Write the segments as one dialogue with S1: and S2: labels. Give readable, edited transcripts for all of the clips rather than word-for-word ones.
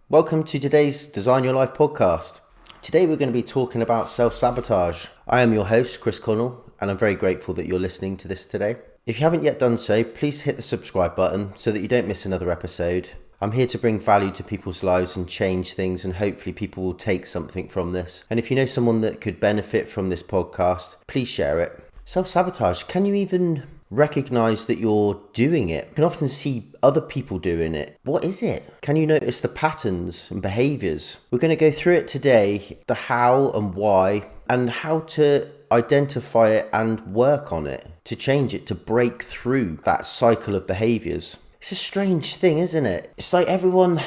S1: Welcome to today's Design Your Life podcast. Today we're going to be talking about self-sabotage. I am your host, Chris Connel, and I'm very grateful that you're listening to this today. If you haven't yet done so, please hit the subscribe button so that you don't miss another episode. I'm here to bring value to people's lives and change things, and hopefully people will take something from this. And if you know someone that could benefit from this podcast, please share it. Self-sabotage, can you even recognize that you're doing it? You can often see other people doing it. What is it? Can you notice the patterns and behaviors? We're going to go through it today, the how and why, and how to identify it and work on it, to change it, to break through that cycle of behaviors. It's a strange thing, isn't it? It's like everyone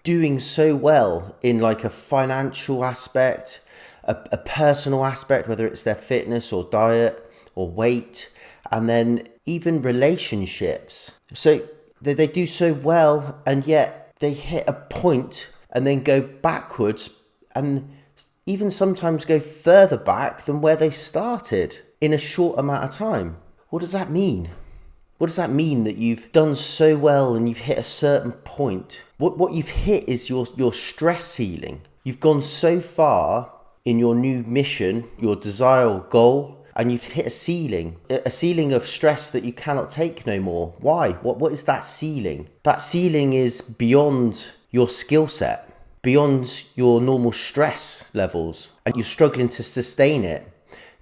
S1: doing so well in like a financial aspect, a personal aspect, whether it's their fitness or diet or weight, and then even relationships. So they do so well, and yet they hit a point and then go backwards, and even sometimes go further back than where they started in a short amount of time. What does that mean? What does that mean that you've done so well and you've hit a certain point? What you've hit is your stress ceiling. You've gone so far in your new mission, your desire or goal, and you've hit a ceiling of stress that you cannot take no more. Why? What is that ceiling? That ceiling is beyond your skill set, beyond your normal stress levels, and you're struggling to sustain it.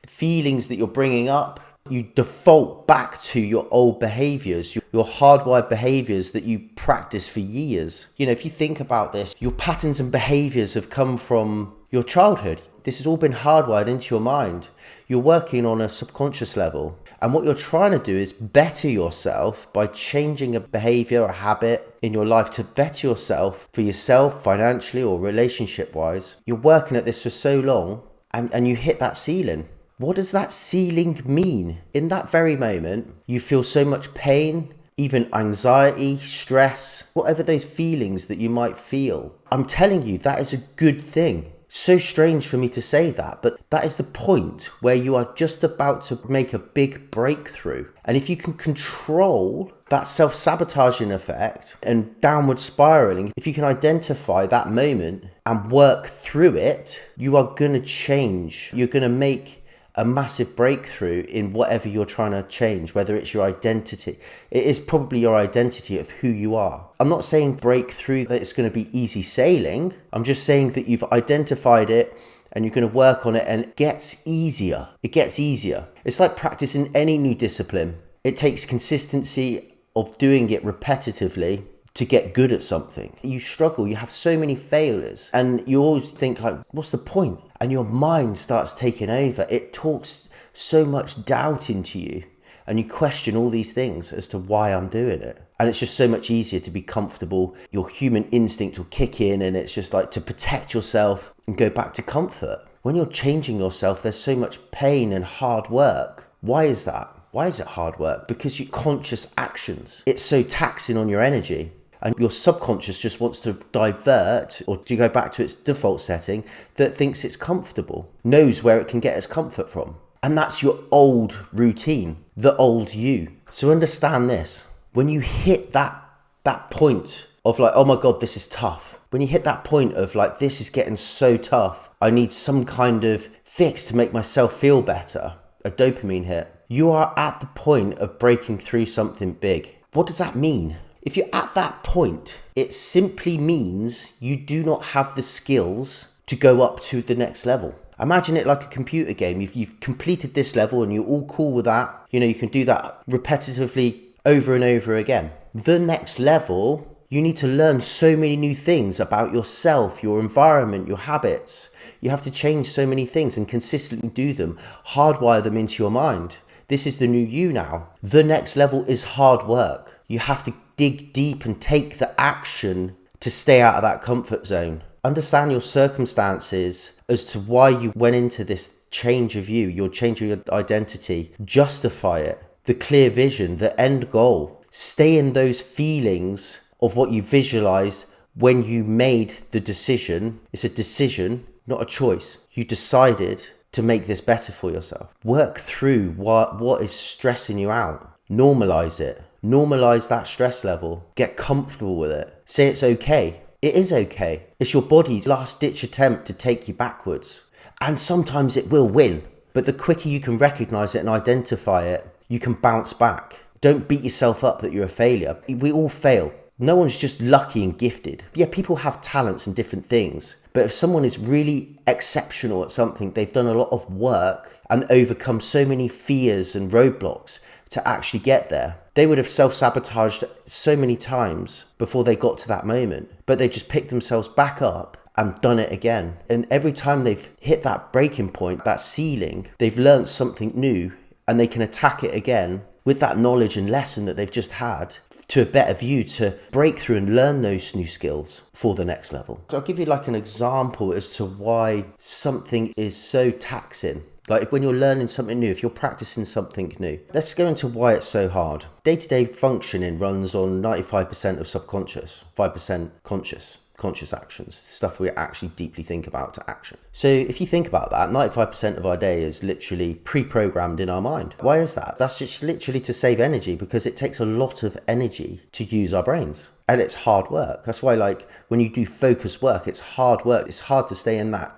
S1: The feelings that you're bringing up, you default back to your old behaviors, your hardwired behaviors that you practice for years. You know, if you think about this, your patterns and behaviors have come from your childhood. This has all been hardwired into your mind. You're working on a subconscious level. And what you're trying to do is better yourself by changing a behavior, a habit in your life to better yourself for yourself, financially or relationship wise. You're working at this for so long and you hit that ceiling. What does that ceiling mean? In that very moment, you feel so much pain, even anxiety, stress, whatever those feelings that you might feel. I'm telling you, that is a good thing. So strange for me to say that, but that is the point where you are just about to make a big breakthrough. And if you can control that self-sabotaging effect and downward spiraling, if you can identify that moment and work through it, you are going to change. You're going to make a massive breakthrough in whatever you're trying to change, whether it's your identity. It is probably your identity of who you are. I'm not saying breakthrough that it's going to be easy sailing. I'm just saying that you've identified it and you're going to work on it, and it gets easier. It gets easier. It's like practicing any new discipline. It takes consistency of doing it repetitively to get good at something. You struggle, you have so many failures, and you always think like, what's the point? And your mind starts taking over. It talks so much doubt into you, and you question all these things as to why I'm doing it. And it's just so much easier to be comfortable. Your human instinct will kick in, and it's just like to protect yourself and go back to comfort. When you're changing yourself, there's so much pain and hard work. Why is that? Why is it hard work? Because your conscious actions, it's so taxing on your energy. And your subconscious just wants to divert or to go back to its default setting that thinks it's comfortable, knows where it can get its comfort from. And that's your old routine, the old you. So understand this. When you hit that point of like, oh my God, this is tough. When you hit that point of like, this is getting so tough, I need some kind of fix to make myself feel better, a dopamine hit. You are at the point of breaking through something big. What does that mean? If you're at that point, it simply means you do not have the skills to go up to the next level. Imagine it like a computer game. You've completed this level and you're all cool with that. You know, you can do that repetitively over and over again. The next level, you need to learn so many new things about yourself, your environment, your habits. You have to change so many things and consistently do them, hardwire them into your mind. This is the new you now. The next level is hard work. You have to dig deep and take the action to stay out of that comfort zone. Understand your circumstances as to why you went into this change of you, your change of your identity. Justify it. The clear vision, the end goal. Stay in those feelings of what you visualized when you made the decision. It's a decision, not a choice. You decided to make this better for yourself. Work through what is stressing you out. Normalize it. Normalize that stress level. Get comfortable with it. Say it's okay. It is okay. It's your body's last ditch attempt to take you backwards. And sometimes it will win. But the quicker you can recognize it and identify it, you can bounce back. Don't beat yourself up that you're a failure. We all fail. No one's just lucky and gifted. Yeah, people have talents and different things. But if someone is really exceptional at something, they've done a lot of work and overcome so many fears and roadblocks to actually get there. They would have self-sabotaged so many times before they got to that moment. But they've just picked themselves back up and done it again. And every time they've hit that breaking point, that ceiling, they've learned something new and they can attack it again with that knowledge and lesson that they've just had to a better view to break through and learn those new skills for the next level. So I'll give you like an example as to why something is so taxing. Like when you're learning something new, if you're practicing something new, let's go into why it's so hard. Day-to-day functioning runs on 95% of subconscious, 5% conscious actions, stuff we actually deeply think about to action. So if you think about that, 95% of our day is literally pre-programmed in our mind. Why is that? That's just literally to save energy, because it takes a lot of energy to use our brains. And it's hard work. That's why, like, when you do focus work, it's hard work. It's hard to stay in that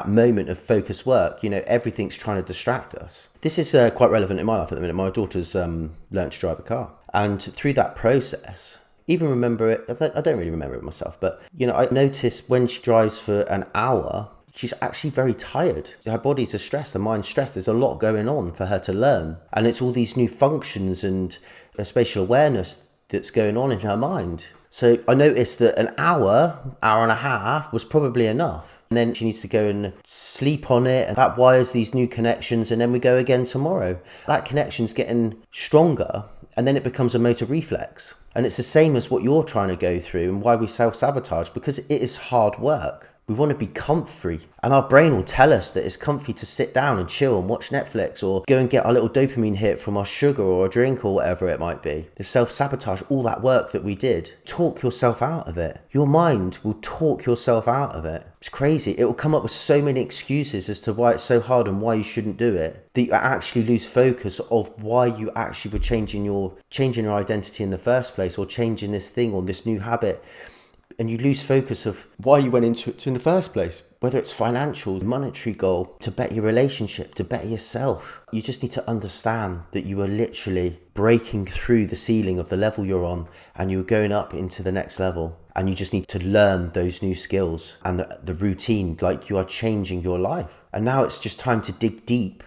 S1: moment of focus work. You know, everything's trying to distract us. This is quite relevant in my life at the minute. My daughter's learned to drive a car. And through that process, even remember it, I don't really remember it myself, but, you know, I notice when she drives for an hour, she's actually very tired. Her body's stressed, her mind's stressed. There's a lot going on for her to learn. And it's all these new functions and a spatial awareness that's going on in her mind. So I noticed that an hour and a half was probably enough. And then she needs to go and sleep on it, and that wires these new connections, and then we go again tomorrow. That connection's getting stronger, and then it becomes a motor reflex. And it's the same as what you're trying to go through and why we self-sabotage, because it is hard work. We want to be comfy, and our brain will tell us that it's comfy to sit down and chill and watch Netflix or go and get our little dopamine hit from our sugar or a drink or whatever it might be. The self-sabotage, all that work that we did, talk yourself out of it. Your mind will talk yourself out of it. It's crazy. It will come up with so many excuses as to why it's so hard and why you shouldn't do it, that you actually lose focus of why you actually were changing your identity in the first place, or changing this thing or this new habit. And you lose focus of why you went into it in the first place. Whether it's financial, monetary goal, to better your relationship, to better yourself. You just need to understand that you are literally breaking through the ceiling of the level you're on, and you're going up into the next level. And you just need to learn those new skills and the routine, like you are changing your life. And now it's just time to dig deep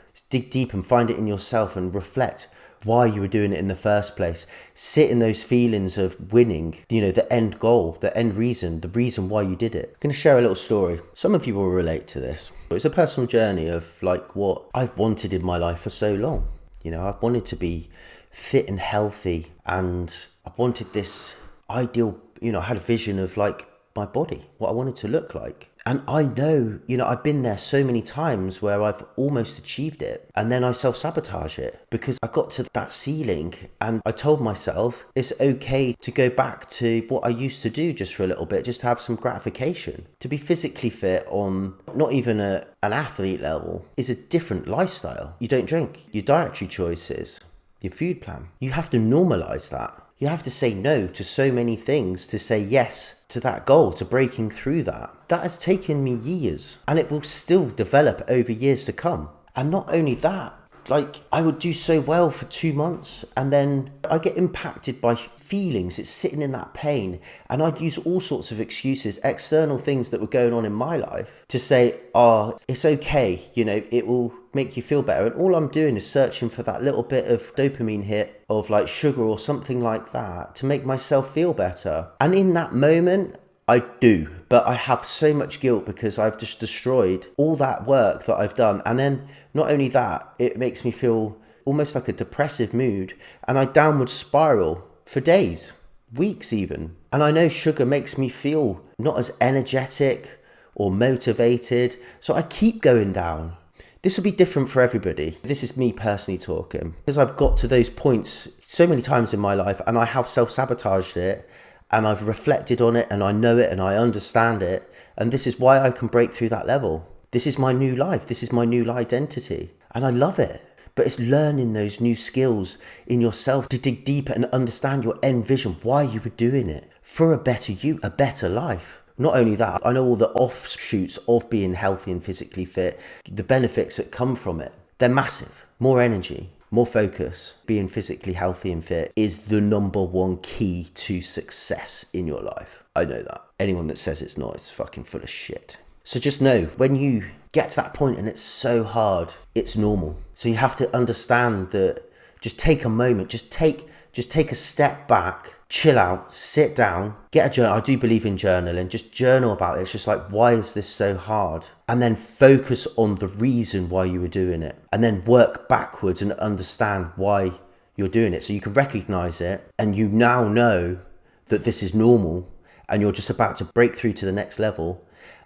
S1: and find it in yourself and reflect why you were doing it in the first place. Sit in those feelings of winning, you know, the end goal, the end reason, the reason why you did it. I'm going to share a little story. Some of you will relate to this. It's a personal journey of like what I've wanted in my life for so long. You know, I've wanted to be fit and healthy, and I wanted this ideal, you know, I had a vision of like my body, what I wanted to look like. And I know, you know, I've been there so many times where I've almost achieved it, and then I self-sabotage it because I got to that ceiling, and I told myself it's okay to go back to what I used to do just for a little bit, just to have some gratification. To be physically fit on not even an athlete level is a different lifestyle. You don't drink, your dietary choices, your food plan. You have to normalize that. You have to say no to so many things to say yes to that goal, to breaking through that. That has taken me years, and it will still develop over years to come. And not only that, like I would do so well for 2 months, and then I get impacted by feelings. It's sitting in that pain, and I'd use all sorts of excuses, external things that were going on in my life to say, oh, it's okay, you know, it will make you feel better. And all I'm doing is searching for that little bit of dopamine hit of like sugar or something like that to make myself feel better. And in that moment, I do, but I have so much guilt because I've just destroyed all that work that I've done. And then not only that, it makes me feel almost like a depressive mood, and I downward spiral for days, weeks even. And I know sugar makes me feel not as energetic or motivated, so I keep going down. This will be different for everybody. This is me personally talking, because I've got to those points so many times in my life, and I have self-sabotaged it, and I've reflected on it, and I know it, and I understand it. And this is why I can break through that level. This is my new life. This is my new identity. And I love it, But it's learning those new skills in yourself to dig deeper and understand your end vision, why you were doing it, for a better you, a better life. Not only that, I know all the offshoots of being healthy and physically fit, the benefits that come from it. They're massive. More energy, more focus. Being physically healthy and fit is the number one key to success in your life. I know that. Anyone that says it's not is fucking full of shit. So just know, when you get to that point and it's so hard, it's normal. So you have to understand that. Just take a moment, just take a step back, chill out, sit down, get a journal. I do believe in journaling. Just journal about it. It's just like, why is this so hard? And then focus on the reason why you were doing it. And then work backwards and understand why you're doing it. So you can recognize it, and you now know that this is normal, and you're just about to break through to the next level,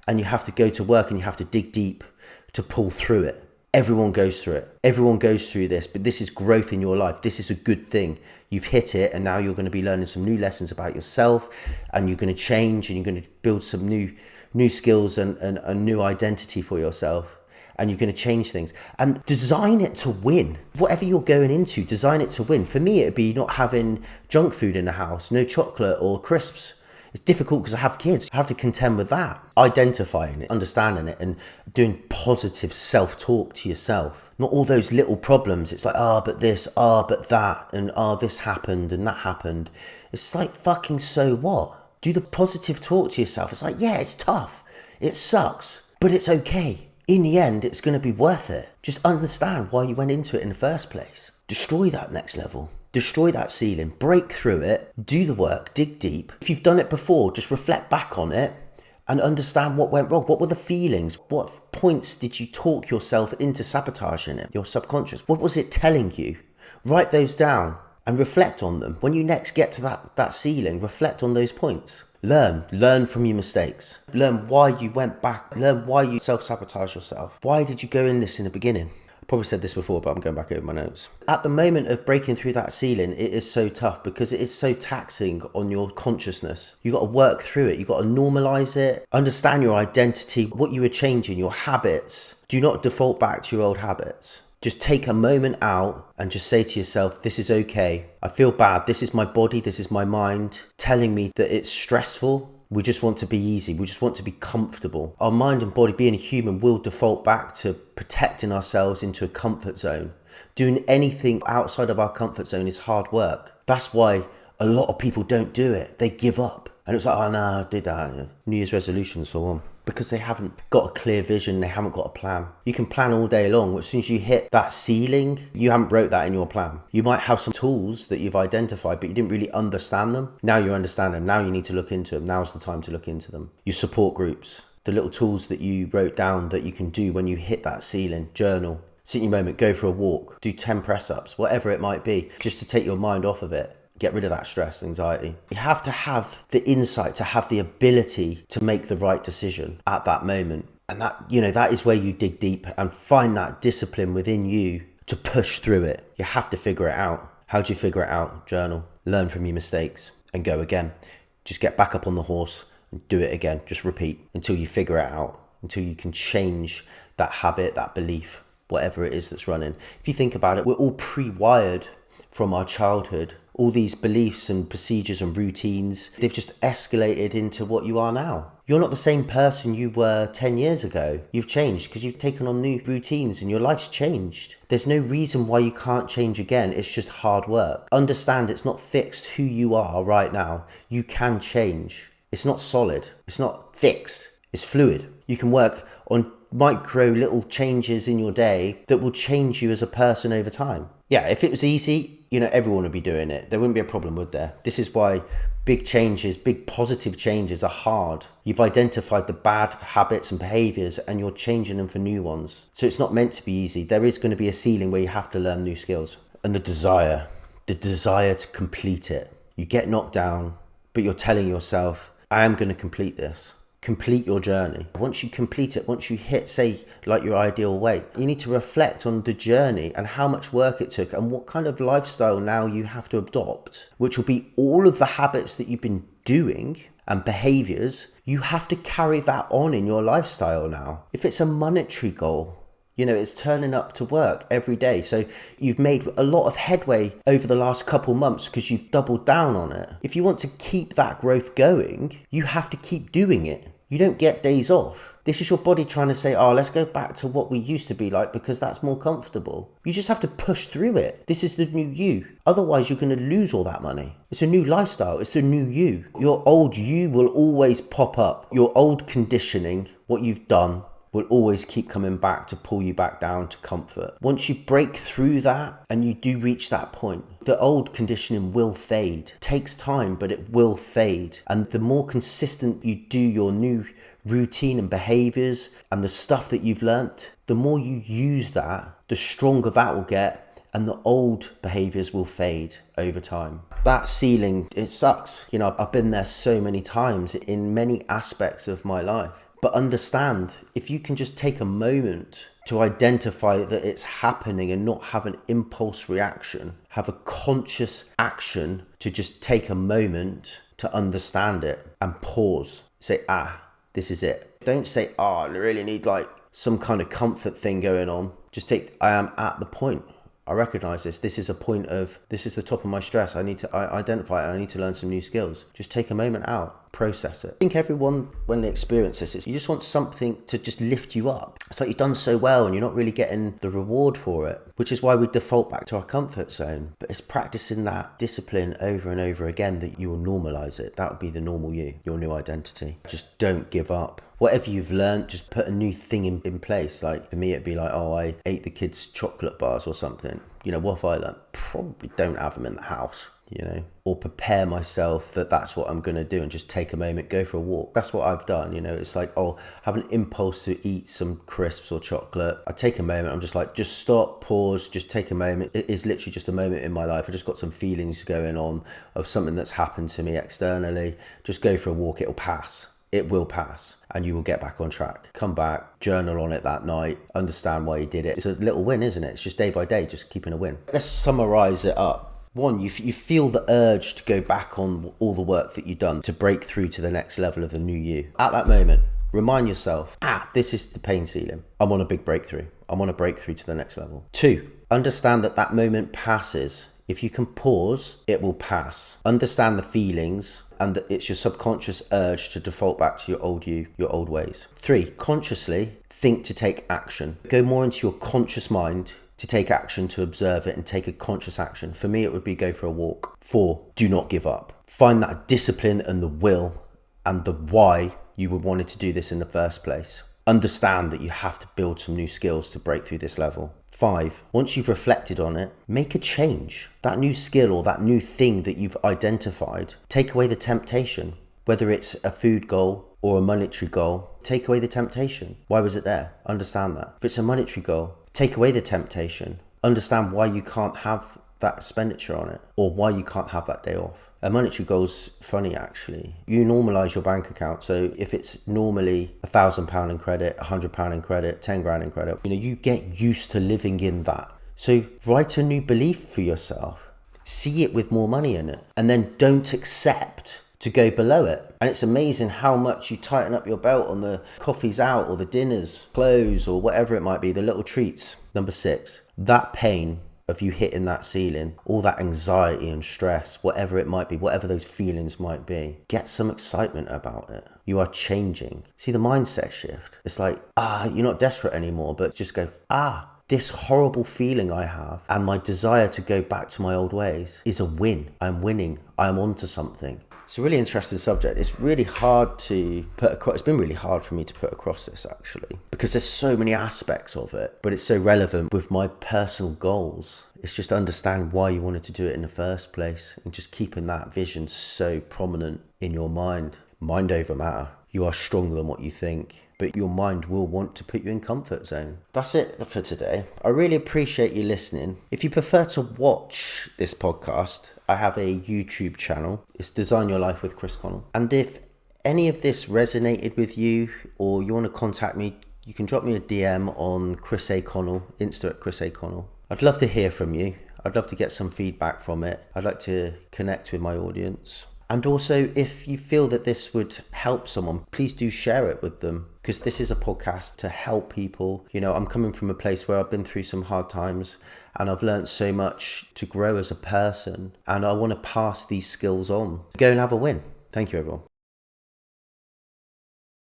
S1: and you have to go to work and you have to dig deep to pull through it. Everyone goes through it. Everyone goes through this, but this is growth in your life. This is a good thing. You've hit it, and now you're going to be learning some new lessons about yourself, and you're going to change, and you're going to build some new skills and a new identity for yourself, and you're going to change things and design it to win. Whatever you're going into, design it to win. For me, it'd be not having junk food in the house, no chocolate or crisps. It's difficult because I have kids. I have to contend with that. Identifying it, understanding it, and doing positive self-talk to yourself. Not all those little problems. It's like, but this, but that, and this happened and that happened. It's like, fucking so what? Do the positive talk to yourself. It's like, yeah, it's tough. It sucks, but it's okay. In the end, it's going to be worth it. Just understand why you went into it in the first place. Destroy that next level. Destroy that ceiling, break through it, do the work, dig deep. If you've done it before, just reflect back on it and understand what went wrong. What were the feelings? What points did you talk yourself into sabotaging it? Your subconscious. What was it telling you? Write those down and reflect on them. When you next get to that ceiling, reflect on those points. Learn from your mistakes. Learn why you went back. Learn why you self-sabotage yourself. Why did you go in this in the beginning? Probably said this before, but I'm going back over my notes. At the moment of breaking through that ceiling, it is so tough because it is so taxing on your consciousness. You got to work through it. You got to normalize it, understand your identity, what you were changing, your habits. Do not default back to your old habits. Just take a moment out and just say to yourself, this is okay. I feel bad. This is my body. This is my mind telling me that it's stressful. We just want to be easy. We just want to be comfortable. Our mind and body, being a human, will default back to protecting ourselves into a comfort zone. Doing anything outside of our comfort zone is hard work. That's why a lot of people don't do it. They give up. And it's like, oh no, I did that. New Year's resolutions, so on. Because they haven't got a clear vision, they haven't got a plan. You can plan all day long, but as soon as you hit that ceiling, you haven't wrote that in your plan. You might have some tools that you've identified, but you didn't really understand them. Now you understand them. Now you need to look into them. Now's the time to look into them. Your support groups, the little tools that you wrote down that you can do when you hit that ceiling. Journal, sit in your moment, go for a walk, do 10 press-ups, whatever it might be, just to take your mind off of it. Get rid of that stress, anxiety. You have to have the insight, to have the ability to make the right decision at that moment. And that is where you dig deep and find that discipline within you to push through it. You have to figure it out. How do you figure it out? Journal, learn from your mistakes, and go again. Just get back up on the horse and do it again. Just repeat until you figure it out, until you can change that habit, that belief, whatever it is that's running. If you think about it, we're all pre-wired from our childhood. All these beliefs and procedures and routines, they've just escalated into what you are now. You're not the same person you were 10 years ago. You've changed because you've taken on new routines and your life's changed. There's no reason why you can't change again. It's just hard work. Understand it's not fixed who you are right now. You can change. It's not solid. It's not fixed. It's fluid. You can work on micro little changes in your day that will change you as a person over time. Yeah, if it was easy, everyone would be doing it. There wouldn't be a problem, would there? This is why big changes, big positive changes are hard. You've identified the bad habits and behaviors and you're changing them for new ones. So it's not meant to be easy. There is going to be a ceiling where you have to learn new skills. And the desire to complete it. You get knocked down, but you're telling yourself, I am going to complete this. Complete your journey. Once you complete it, once you hit, say, like your ideal weight, you need to reflect on the journey and how much work it took and what kind of lifestyle now you have to adopt, which will be all of the habits that you've been doing and behaviors. You have to carry that on in your lifestyle now. If it's a monetary goal, You know, it's turning up to work every day. So you've made a lot of headway over the last couple months because you've doubled down on it. If you want to keep that growth going, you have to keep doing it. You don't get days off. This is your body trying to say, oh, let's go back to what we used to be like because that's more comfortable. You just have to push through it. This is the new you. Otherwise, you're going to lose all that money. It's a new lifestyle. It's the new you. Your old you will always pop up. Your old conditioning, what you've done, will always keep coming back to pull you back down to comfort. Once you break through that and you do reach that point, the old conditioning will fade. It takes time, but it will fade. And the more consistent you do your new routine and behaviors and the stuff that you've learnt, the more you use that, the stronger that will get, and the old behaviors will fade over time. That ceiling, it sucks. You know, I've been there so many times in many aspects of my life. But understand, if you can just take a moment to identify that it's happening and not have an impulse reaction, have a conscious action to just take a moment to understand it and pause. Say, this is it. Don't say, I really need like some kind of comfort thing going on. Just take, I am at the point. I recognize this. This is a point of, this is the top of my stress. I need to identify it. I need to learn some new skills. Just take a moment out, process it. I think everyone, when they experience this, you just want something to just lift you up. It's like you've done so well and you're not really getting the reward for it, which is why we default back to our comfort zone. But it's practicing that discipline over and over again that you will normalize it. That would be the normal you, your new identity. Just don't give up. Whatever you've learned, just put a new thing in place. Like for me, it'd be like, I ate the kids' chocolate bars or something. You know, what have I learned? Probably don't have them in the house, you know, or prepare myself that that's what I'm going to do and just take a moment, go for a walk. That's what I've done. You know, it's like, have an impulse to eat some crisps or chocolate. I take a moment. I'm just like, just stop, pause, just take a moment. It is literally just a moment in my life. I just got some feelings going on of something that's happened to me externally. Just go for a walk. It'll pass. It will pass and you will get back on track. Come back, journal on it that night, understand why you did it. It's a little win, isn't it? It's just day by day, just keeping a win. Let's summarize it up. One, you feel the urge to go back on all the work that you've done to break through to the next level of the new you. At that moment, remind yourself, this is the pain ceiling. I want a big breakthrough. I want to break through to the next level. Two, understand that moment passes. If you can pause, it will pass. Understand the feelings and that it's your subconscious urge to default back to your old you, your old ways. Three, consciously think to take action. Go more into your conscious mind to take action, to observe it and take a conscious action. For me, it would be go for a walk. Four, do not give up. Find that discipline and the will and the why you would wanted to do this in the first place. Understand that you have to build some new skills to break through this level. 5, once you've reflected on it, make a change. That new skill or that new thing that you've identified, take away the temptation. Whether it's a food goal or a monetary goal, take away the temptation. Why was it there? Understand that. If it's a monetary goal, take away the temptation. Understand why you can't have that expenditure on it or why you can't have that day off. A monetary goal's funny actually. You normalise your bank account. So if it's normally £1,000 in credit, £100 in credit, 10 grand in credit, you get used to living in that. So write a new belief for yourself. See it with more money in it. And then don't accept to go below it. And it's amazing how much you tighten up your belt on the coffees out or the dinners, clothes or whatever it might be, the little treats. Number 6, that pain of you hitting that ceiling, all that anxiety and stress, whatever it might be, whatever those feelings might be, get some excitement about it. You are changing. See the mindset shift. It's like, you're not desperate anymore, but just go, this horrible feeling I have and my desire to go back to my old ways is a win. I'm winning. I'm onto something. It's a really interesting subject. It's really hard to put across. It's been really hard for me to put across this actually, because there's so many aspects of it, but it's so relevant with my personal goals. It's just understand why you wanted to do it in the first place and just keeping that vision so prominent in your mind. Mind over matter. You are stronger than what you think, but your mind will want to put you in comfort zone. That's it for today. I really appreciate you listening. If you prefer to watch this podcast, I have a YouTube channel. It's Design Your Life with Chris Connel. And if any of this resonated with you or you want to contact me, you can drop me a DM on Chris A. Connell, Insta at Chris A. Connell. I'd love to hear from you. I'd love to get some feedback from it. I'd like to connect with my audience. And also, if you feel that this would help someone, please do share it with them, because this is a podcast to help people. You know, I'm coming from a place where I've been through some hard times and I've learned so much to grow as a person, and I want to pass these skills on. Go and have a win. Thank you, everyone.